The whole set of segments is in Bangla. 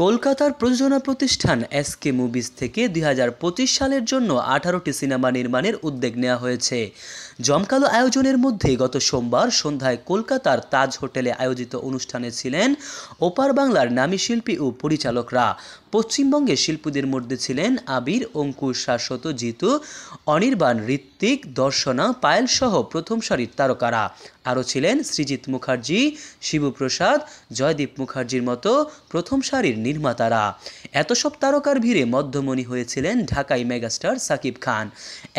কলকাতার প্রযোজনা প্রতিষ্ঠান এসকে মুভিজ থেকে ২০২৫ সালের জন্য ১৮টি সিনেমা নির্মাণের উদ্যোগ নেওয়া হয়েছে। জমকালো আয়োজনের মধ্যে গত সোমবার সন্ধ্যায় কলকাতার তাজ হোটেলে আয়োজিত অনুষ্ঠানে ছিলেন ওপার বাংলার নামী শিল্পী ও পরিচালকরা। পশ্চিমবঙ্গের শিল্পীদের মধ্যে ছিলেন আবির, অঙ্কুশ, শাশ্বত, জিতু, অনির্বাণ, ঋত্বিক, দর্শনা, পায়েল সহ প্রথম সারির তারকারা। আরও ছিলেন সৃজিত মুখার্জি, শিবপ্রসাদ, জয়দীপ মুখার্জির মতো প্রথম সারির নির্মাতারা। এত সব তারকার ভিড়ে মধ্যমণি হয়েছিলেন ঢাকাই মেগাস্টার সাকিব খান।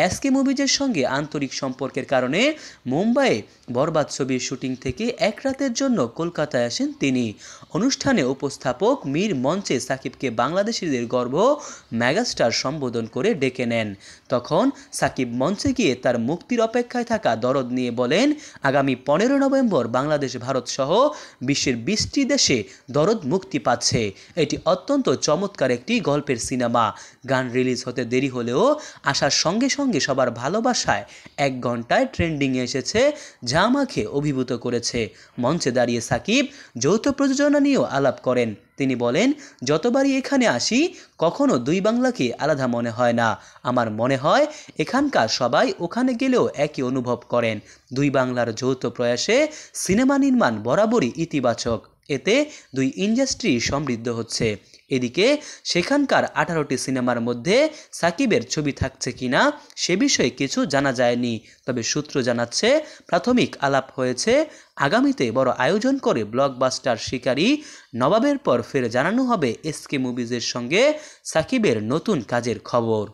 এসকে মুভিজের সঙ্গে আন্তরিক সম্পর্কের কারণে মুম্বাইয়ে বরবাদ ছবির শুটিং থেকে এক রাতের জন্য কলকাতায় আসেন তিনি। অনুষ্ঠানে উপস্থাপক মীর মঞ্চে সাকিবকে বাংলাদেশিদের গর্ব মেগাস্টার সম্বোধন করে ডেকে নেন। তখন সাকিব মঞ্চে গিয়ে তার মুক্তির অপেক্ষায় থাকা দরদ নিয়ে বলেন, আগামী 15 নভেম্বর বাংলাদেশ, ভারত সহ বিশ্বের 20টি দেশে দরদ মুক্তি পাচ্ছে। এটি অত্যন্ত চমৎকার একটি গল্পের সিনেমা। গান রিলিজ হতে দেরি হলেও আসার সঙ্গে সঙ্গে সবার ভালোবাসায় 1 ঘন্টায় ট্রেন্ডিংয়ে এসেছে, যা আমাকে অভিভূত করেছে। মঞ্চে দাঁড়িয়ে সাকিব যৌথ প্রযোজনা নিয়েও আলাপ করেন। তিনি বলেন, যতবারই এখানে আসি কখনো দুই বাংলাকে আলাদা মনে হয় না। আমার মনে হয় এখানকার সবাই ওখানে গেলেও একই অনুভব করেন। দুই বাংলার যৌথ প্রয়াসে সিনেমা নির্মাণ বরাবরই ইতিবাচক। এতে দুই ইন্ডাস্ট্রি সমৃদ্ধ হচ্ছে। এদিকে সেখানকার 18টি সিনেমার মধ্যে সাকিবের ছবি থাকছে কিনা সে বিষয়ে কিছু জানা যায়নি। তবে সূত্র জানাচ্ছে, প্রাথমিক আলাপ হয়েছে। আগামীতে বড় আয়োজন করে ব্লকবাস্টার শিকারী নবাবের পর ফের জানানো হবে এসকে মুভিজের সঙ্গে সাকিবের নতুন কাজের খবর।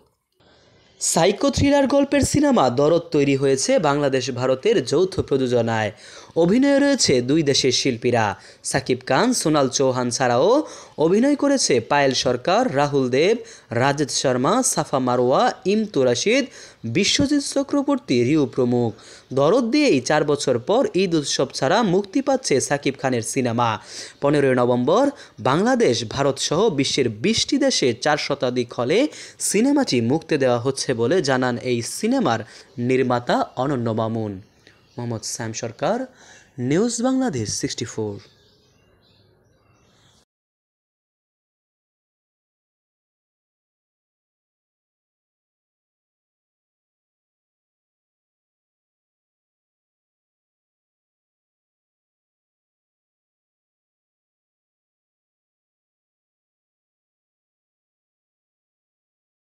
সাইকো থ্রিলার গল্পের সিনেমা দরদ তৈরি হয়েছে বাংলাদেশ ভারতের যৌথ প্রযোজনায়। অভিনয়ে রয়েছে দুই দেশের শিল্পীরা। সাকিব খান, সোনাল চৌহান ছাড়াও অভিনয় করেছে পায়েল সরকার, রাহুল দেব, রাজেশ শর্মা, সাফা মারোয়া, ইমতু রাশিদ, বিশ্বজিৎ চক্রবর্তী, রিউ প্রমুখ। দরদ দিয়েই 4 বছর পর ঈদ উৎসব ছাড়া মুক্তি পাচ্ছে সাকিব খানের সিনেমা। 15 নভেম্বর বাংলাদেশ, ভারত সহ বিশ্বের 20টি দেশে 4 শতাধিক হলে সিনেমাটি মুক্তি দেওয়া হচ্ছে বলে জানান এই সিনেমার নির্মাতা অনন্য মামুন। মোহাম্মদ সাম সরকার, নিউজ বাংলাদেশ 64।